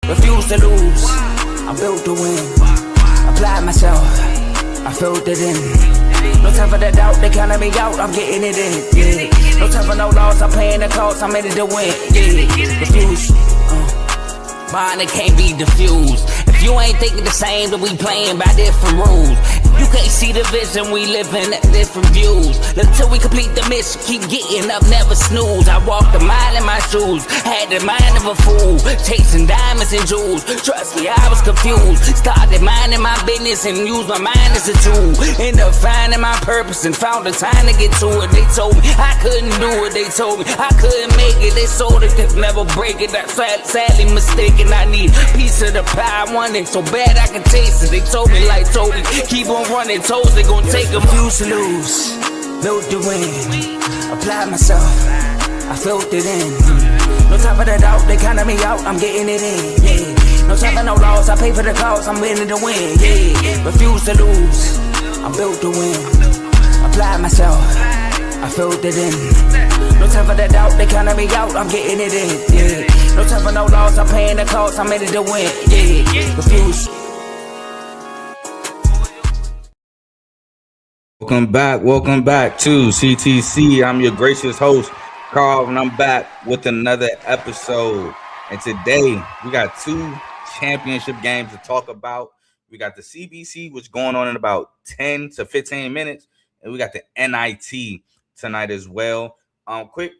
refuse to lose. I'm built to win. Apply myself, I filled it in. No time for the doubt, they counting me out, I'm getting it in. Yeah. No time for no loss, I'm paying the cost, I'm in it to win. Yeah. Refuse. Mine, it can't be diffused. If you ain't thinking the same, then we playing by different rules. You can't see the vision, we living at different views. Until we complete the mission, keep getting up, never snooze. I walked a mile in my shoes, had the mind of a fool, chasing diamonds and jewels. Trust me, I was confused. Started minding my business and used my mind as a tool. Ended up finding my purpose and found the time to get to it. They told me I couldn't do it, they told me I couldn't make it. They sold it, could never break it. That's sadly mistaken. I need a piece of the pie, I want it so bad I can taste it. They told me like Toby, keep on running toes, they gon' take a few to lose. Built to win, apply myself, I filled it in. No time for the doubt, they counting me out, I'm getting it in. Yeah. No time for no loss, I pay for the cost, I'm winning to win. Yeah. Refuse to lose, I'm built to win. Apply myself, I filled it in. No time for the doubt, they counting me out, I'm getting it in. Yeah. No time for no loss, I'm paying the cost, I'm in it to win. Yeah. Refuse. Welcome back to CTC. I'm your gracious host, Carl, and I'm back with another episode. And today we got two championship games to talk about. We got the CBC, which is going on in about 10 to 15 minutes, and we got the NIT tonight as well. Quick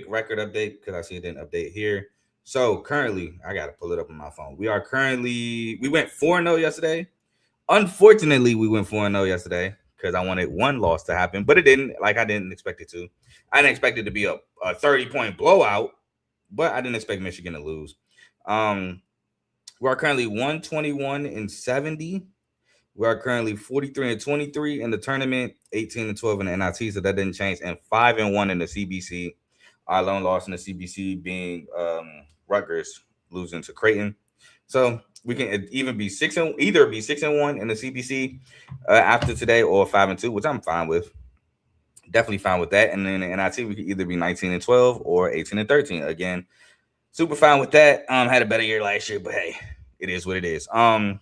record update because I see it didn't update here. So currently, I got to pull it up on my phone. We went 4-0 yesterday. Unfortunately, we went 4-0 yesterday because I wanted one loss to happen, but it didn't. Like, I didn't expect it to. I didn't expect it to be a 30-point blowout, but I didn't expect Michigan to lose. We are currently 121-70. We are currently 43-23 in the tournament, 18-12 in the NIT, so that didn't change, and 5-1 in the CBC. Our lone loss in the CBC being Rutgers losing to Creighton. So we can either be 6-1 in the CBC after today, or 5-2, which I'm fine with. Definitely fine with that. And then in the NIT, we could either be 19-12 or 18-13. Again, super fine with that. Had a better year last year, but hey, it is what it is. So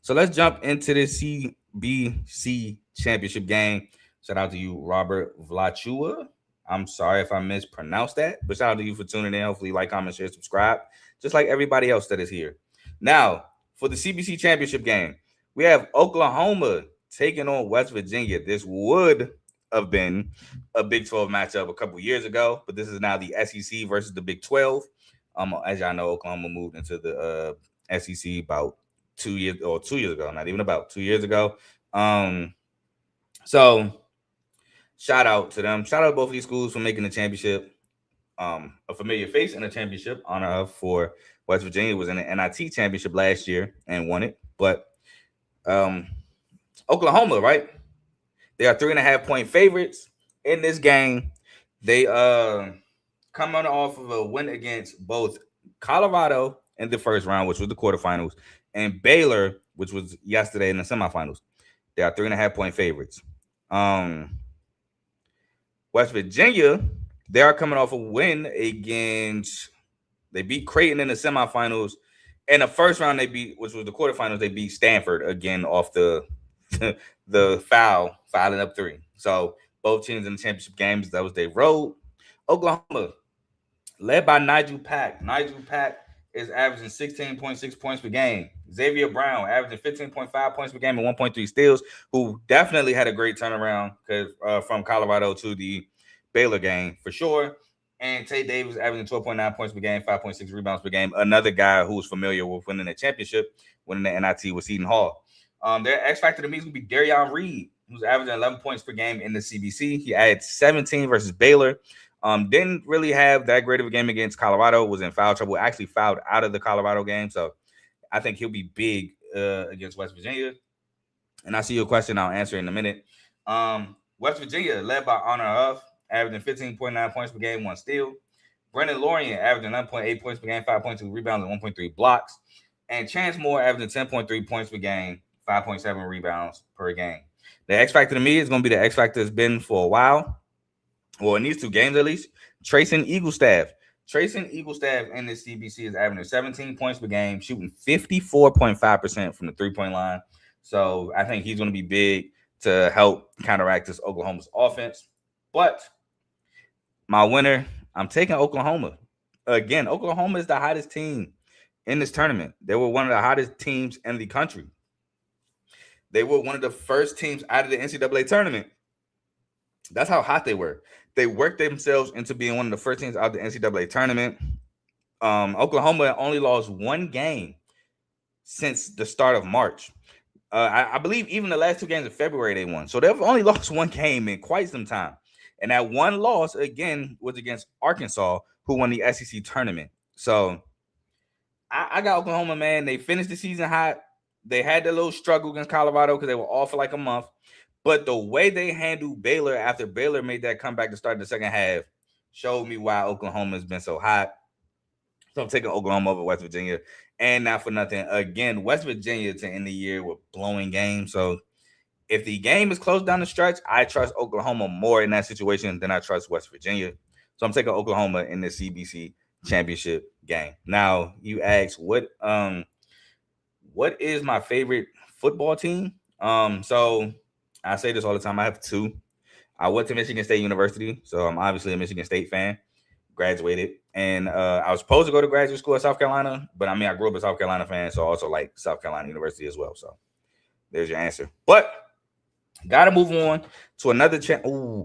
let's jump into the CBC championship game. Shout out to you, Robert Vlachua. I'm sorry if I mispronounced that, but shout out to you for tuning in. Hopefully, like, comment, share, subscribe, just like everybody else that is here. Now, for the CBC championship game, we have Oklahoma taking on West Virginia. This would have been a Big 12 matchup a couple years ago, but this is now the SEC versus the Big 12. As y'all know, Oklahoma moved into the SEC about 2 years ago, not even about 2 years ago. So shout out to them. Shout out to both of these schools for making the championship. A familiar face in the championship. Honor for West Virginia was in the NIT championship last year and won it. But Oklahoma, right? They are 3.5-point favorites in this game. They coming off of a win against both Colorado in the first round, which was the quarterfinals, and Baylor, which was yesterday in the semifinals. They are 3.5-point favorites. West Virginia, they are coming off a win against. They beat Creighton in the semifinals. In the first round, which was the quarterfinals, they beat Stanford again off the fouling up 3. So both teams in the championship games, that was their road. Oklahoma, led by Nigel Pack. Nigel Pack is averaging 16.6 points per game. Xavier Brown averaging 15.5 points per game and 1.3 steals, who definitely had a great turnaround from Colorado to the Baylor game for sure. And Tate Davis averaging 12.9 points per game, 5.6 rebounds per game. Another guy who's familiar with winning the championship, winning the NIT with Seton Hall. Their X factor to me is going to be Darion Reed, who's averaging 11 points per game in the CBC. He added 17 versus Baylor. Didn't really have that great of a game against Colorado. Was in foul trouble. Actually fouled out of the Colorado game. So I think he'll be big against West Virginia. And I see your question. I'll answer in a minute. West Virginia, led by Honor Huff, averaging 15.9 points per game, 1 steal. Brendan Lorian averaging 9.8 points per game, 5.2 rebounds, and 1.3 blocks. And Chance Moore averaging 10.3 points per game, 5.7 rebounds per game. The X factor to me is going to be the X factor it's been for a while, or in these 2 games at least. Trayson Eaglestaff, Tracing Eagle staff in this CBC is averaging 17 points per game, shooting 54.5% from the three-point line. So I think he's going to be big to help counteract this Oklahoma's offense. But my winner, I'm taking Oklahoma. Again, Oklahoma is the hottest team in this tournament. They were one of the hottest teams in the country. They were one of the first teams out of the NCAA tournament. That's how hot they were. They worked themselves into being one of the first teams out of the NCAA tournament. Oklahoma only lost one game since the start of March. I believe even the last two games of February they won. So they've only lost one game in quite some time. And that one loss, again, was against Arkansas, who won the SEC tournament. So I got Oklahoma, man. They finished the season hot. They had their little struggle against Colorado because they were off for like a month. But the way they handled Baylor after Baylor made that comeback to start the second half showed me why Oklahoma has been so hot. So I'm taking Oklahoma over West Virginia. And not for nothing, again, West Virginia to end the year with blowing games. So if the game is close down the stretch, I trust Oklahoma more in that situation than I trust West Virginia. So I'm taking Oklahoma in the CBC championship game. Now, you ask, what is my favorite football team? So I say this all the time. I have two. I went to Michigan State University, so I'm obviously a Michigan State fan. Graduated, and I was supposed to go to graduate school at South Carolina, but I mean, I grew up a South Carolina fan, so I also like South Carolina University as well. So there's your answer. But got to move on to another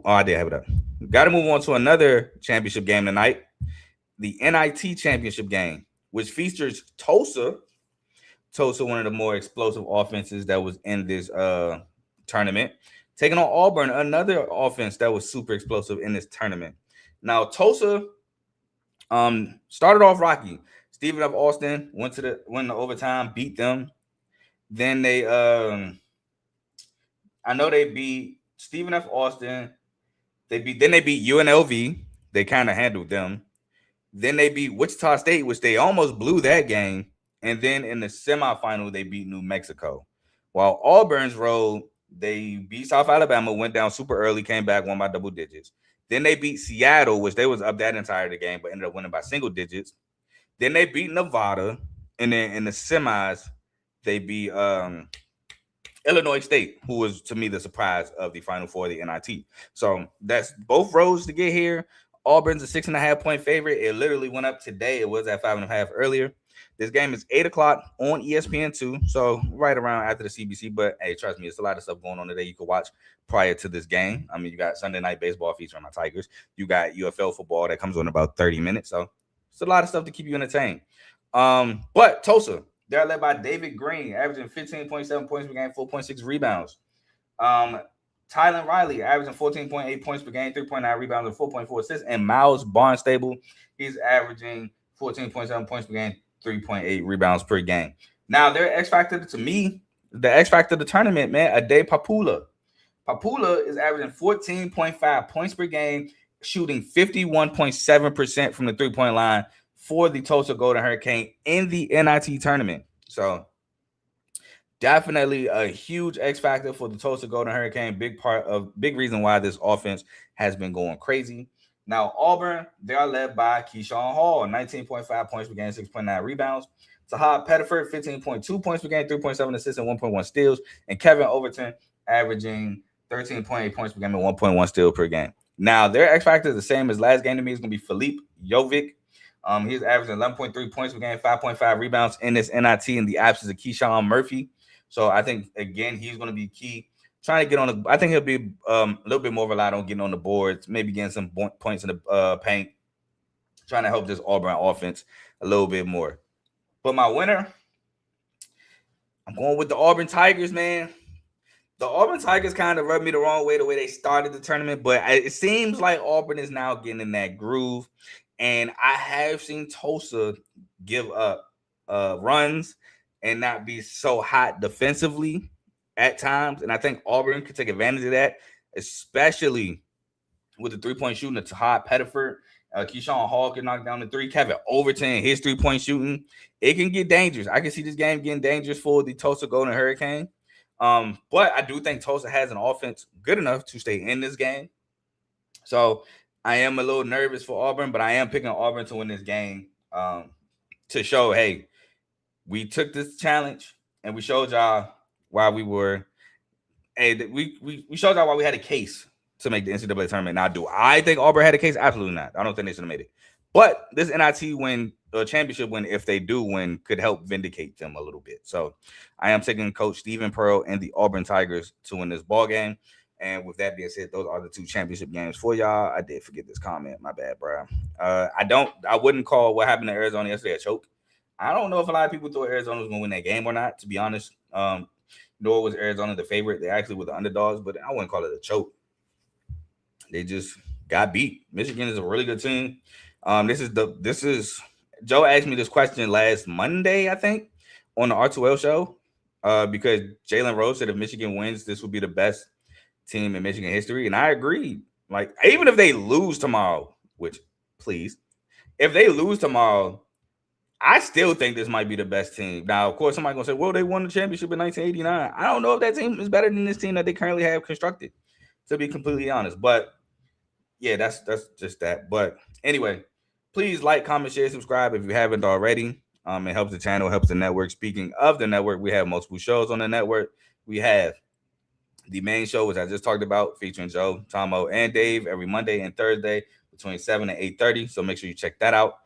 I did have it up. Got to move on to another championship game tonight, the NIT championship game, which features Tulsa. Tulsa, one of the more explosive offenses that was in this tournament, taking on Auburn, another offense that was super explosive in this tournament. Now, Tulsa started off rocky. Stephen F. Austin went to overtime, beat them. Then they I know they beat Stephen F. Austin. Then they beat UNLV. They kind of handled them. Then they beat Wichita State, which they almost blew that game. And then in the semifinal, they beat New Mexico. While Auburn's road, they beat South Alabama, went down super early, came back, won by double digits. Then they beat Seattle, which they was up that entire game, but ended up winning by single digits. Then they beat Nevada. And then in the semis, they beat Illinois State, who was, to me, the surprise of the Final Four of the NIT. So that's both roads to get here. Auburn's a 6.5-point favorite. It literally went up today. It was at 5.5 earlier. This game is 8 o'clock on ESPN2, so right around after the CBC. But, hey, trust me, it's a lot of stuff going on today you can watch prior to this game. I mean, you got Sunday Night Baseball featuring my Tigers. You got UFL football that comes on in about 30 minutes. So it's a lot of stuff to keep you entertained. But Tulsa, they're led by David Green, averaging 15.7 points per game, 4.6 rebounds. Tylen Riley, averaging 14.8 points per game, 3.9 rebounds, and 4.4 assists. And Miles Barnstable, he's averaging 14.7 points per game, 3.8 rebounds per game. Now, their X factor to me, the X factor of the tournament, man, Ade Papula. Papula is averaging 14.5 points per game, shooting 51.7% from the three-point line for the Tulsa Golden Hurricane in the NIT tournament. So definitely a huge X factor for the Tulsa Golden Hurricane. Big reason why this offense has been going crazy. Now, Auburn, they are led by Keyshawn Hall, 19.5 points per game, 6.9 rebounds. Tahad Pettiford, 15.2 points per game, 3.7 assists, and 1.1 steals. And Kevin Overton averaging 13.8 points per game and 1.1 steal per game. Now, their X factor is the same as last game to me. It's going to be Philippe Jovic. He's averaging 11.3 points per game, 5.5 rebounds in this NIT in the absence of Keyshawn Murphy. So I think, again, he's going to be key. Trying to get on I think he'll be a little bit more reliant on getting on the boards, maybe getting some points in the paint, trying to help this Auburn offense a little bit more. But my winner, I'm going with the Auburn Tigers, man. The Auburn Tigers kind of rubbed me the wrong way, the way they started the tournament, but it seems like Auburn is now getting in that groove. And I have seen Tulsa give up runs and not be so hot defensively at times. And I think Auburn could take advantage of that, especially with the three-point shooting of Tahad Pettiford. Keyshawn Hall can knock down the three. Kevin Overton, his three-point shooting. It can get dangerous. I can see this game getting dangerous for the Tulsa Golden Hurricane. But I do think Tulsa has an offense good enough to stay in this game. So I am a little nervous for Auburn, but I am picking Auburn to win this game to show, hey, we took this challenge and we showed y'all why we were. Hey, we showed y'all why we had a case to make the NCAA tournament. Now, do I think Auburn had a case? Absolutely not. I don't think they should have made it. But this NIT win, championship win, if they do win, could help vindicate them a little bit. So I am taking Coach Stephen Pearl and the Auburn Tigers to win this ball game. And with that being said, those are the 2 championship games for y'all. I did forget this comment. My bad, bro. I wouldn't call what happened to Arizona yesterday a choke. I don't know if a lot of people thought Arizona was going to win that game or not, to be honest. Nor was Arizona the favorite. They actually were the underdogs, but I wouldn't call it a choke. They just got beat. Michigan is a really good team. This is Joe asked me this question last Monday, I think, on the R2L show. Because Jalen Rose said if Michigan wins, this will be the best team in Michigan history. And I agreed. Like, even if they lose tomorrow, which please, if they lose tomorrow, I still think this might be the best team. Now, of course, somebody's going to say, well, they won the championship in 1989. I don't know if that team is better than this team that they currently have constructed, to be completely honest. But, yeah, that's just that. But, anyway, please like, comment, share, subscribe if you haven't already. It helps the channel, helps the network. Speaking of the network, we have multiple shows on the network. We have the main show, which I just talked about, featuring Joe, Tomo, and Dave every Monday and Thursday between 7 and 8:30. So make sure you check that out.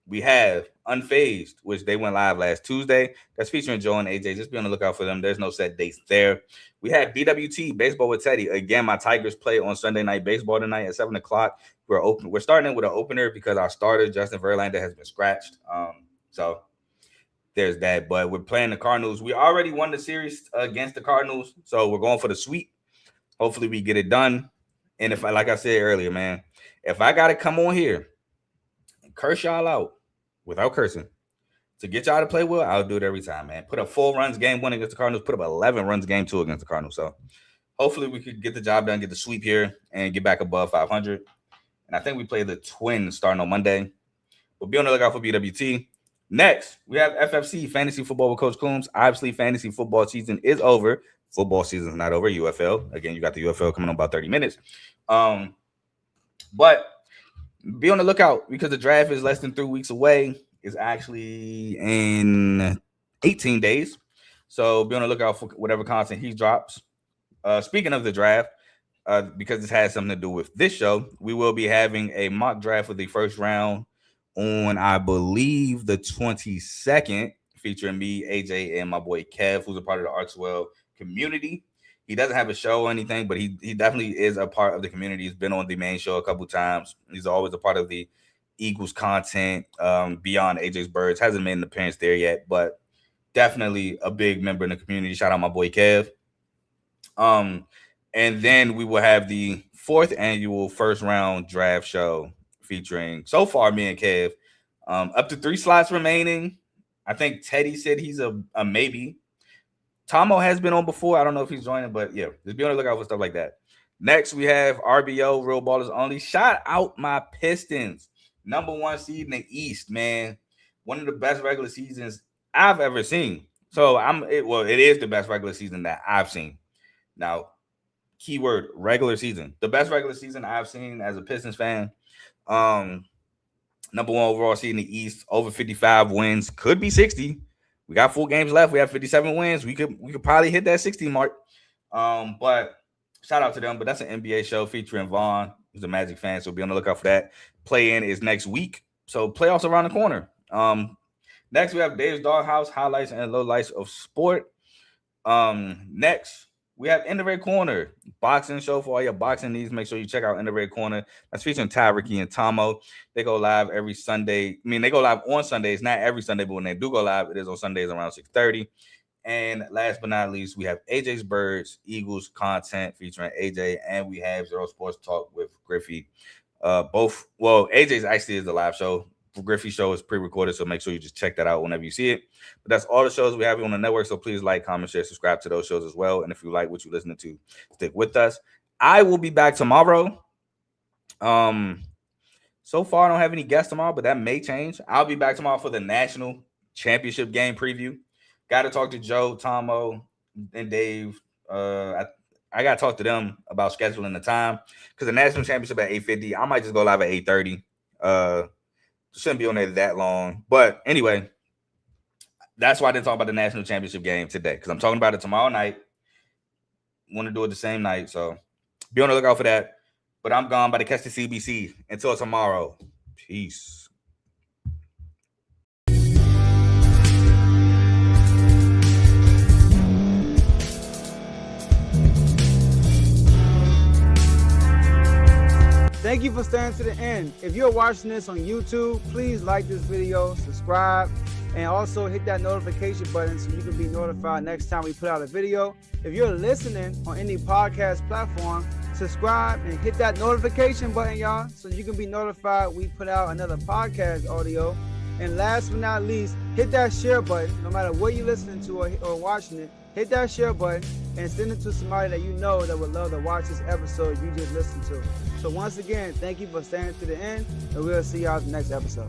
We have Unfazed, which they went live last Tuesday. That's featuring Joe and AJ. Just be on the lookout for them. There's no set dates there. We have BWT, Baseball with Teddy. Again, my Tigers play on Sunday Night Baseball tonight at 7 o'clock. We're starting with an opener because our starter, Justin Verlander, has been scratched. So there's that. But we're playing the Cardinals. We already won the series against the Cardinals, so we're going for the sweep. Hopefully we get it done. And if like I said earlier, man, if I got to come on here and curse y'all out without cursing to get y'all to play well, I'll do it every time, man. Put up 4 runs game 1 against the Cardinals. Put up 11 runs game 2 against the Cardinals. So hopefully we could get the job done, get the sweep here, and get back above 500. And I think we play the Twins starting on Monday. But be on the lookout for BWT. Next, we have FFC, Fantasy Football with Coach Coombs. Obviously, fantasy football season is over. Football season is not over. UFL. Again, you got the UFL coming on about 30 minutes. But be on the lookout because the draft is less than 3 weeks away. It's actually in 18 days. So be on the lookout for whatever content he drops. Speaking of the draft, because this has something to do with this show, we will be having a mock draft for the first round on, I believe, the 22nd, featuring me, AJ, and my boy Kev, who's a part of the R2L community. He doesn't have a show or anything, but he definitely is a part of the community. He's been on the main show a couple times. He's always a part of the Eagles content beyond AJ's Birds. Hasn't made an appearance there yet, but definitely a big member in the community. Shout out my boy Kev. And then we will have the 4th annual first round draft show featuring, so far, me and Kev. Up to 3 slots remaining. I think Teddy said he's a maybe. Tomo has been on before. I don't know if he's joining, but yeah, just be on the lookout for stuff like that. Next, we have RBO, Real Ballers Only. Shout out my Pistons. Number 1 seed in the East, man. One of the best regular seasons I've ever seen. So it is the best regular season that I've seen. Now, keyword regular season. The best regular season I've seen as a Pistons fan. Number 1 overall seed in the East, over 55 wins, could be 60. We got 4 games left. We have 57 wins. We could probably hit that 60 mark. But shout out to them. But that's an NBA show featuring Vaughn, who's a Magic fan, so be on the lookout for that. Play-in is next week, so playoffs around the corner. Next we have Dave's Doghouse, highlights and lowlights of sport. Next we have In the Red Corner, boxing show for all your boxing needs. Make sure you check out In the Red Corner. That's featuring Ty, Ricky, and Tomo. They go live every Sunday. They go live on Sundays, not every Sunday, but when they do go live, it is on Sundays around 6:30. And last but not least, we have AJ's Birds, Eagles content featuring AJ, and we have Zero Sports Talk with Griffey. AJ's actually is the live show. Griffey's show is pre-recorded, so make sure you just check that out whenever you see it. But that's all the shows we have on the network, so please like, comment, share, subscribe to those shows as well. And if you like what you're listening to, stick with us. I will be back tomorrow. So far, I don't have any guests tomorrow, but that may change. I'll be back tomorrow for the national championship game preview. Got to talk to Joe, Tomo, and Dave. I I got to talk to them about scheduling the time because the national championship at 8:50. I might just go live at 8:30. Shouldn't be on there that long. But anyway, that's why I didn't talk about the national championship game today because I'm talking about it tomorrow night. Want to do it the same night. So be on the lookout for that. But I'm gone by to catch the CBC. Until tomorrow. Peace. Thank you for staying to the end. If you're watching this on YouTube, please like this video, subscribe, and also hit that notification button so you can be notified next time we put out a video. If you're listening on any podcast platform, subscribe and hit that notification button, y'all, so you can be notified we put out another podcast audio. And last but not least, hit that share button, no matter what you're listening to or watching it. Hit that share button and send it to somebody that you know that would love to watch this episode you just listened to. So once again, thank you for staying to the end, and we'll see y'all in the next episode.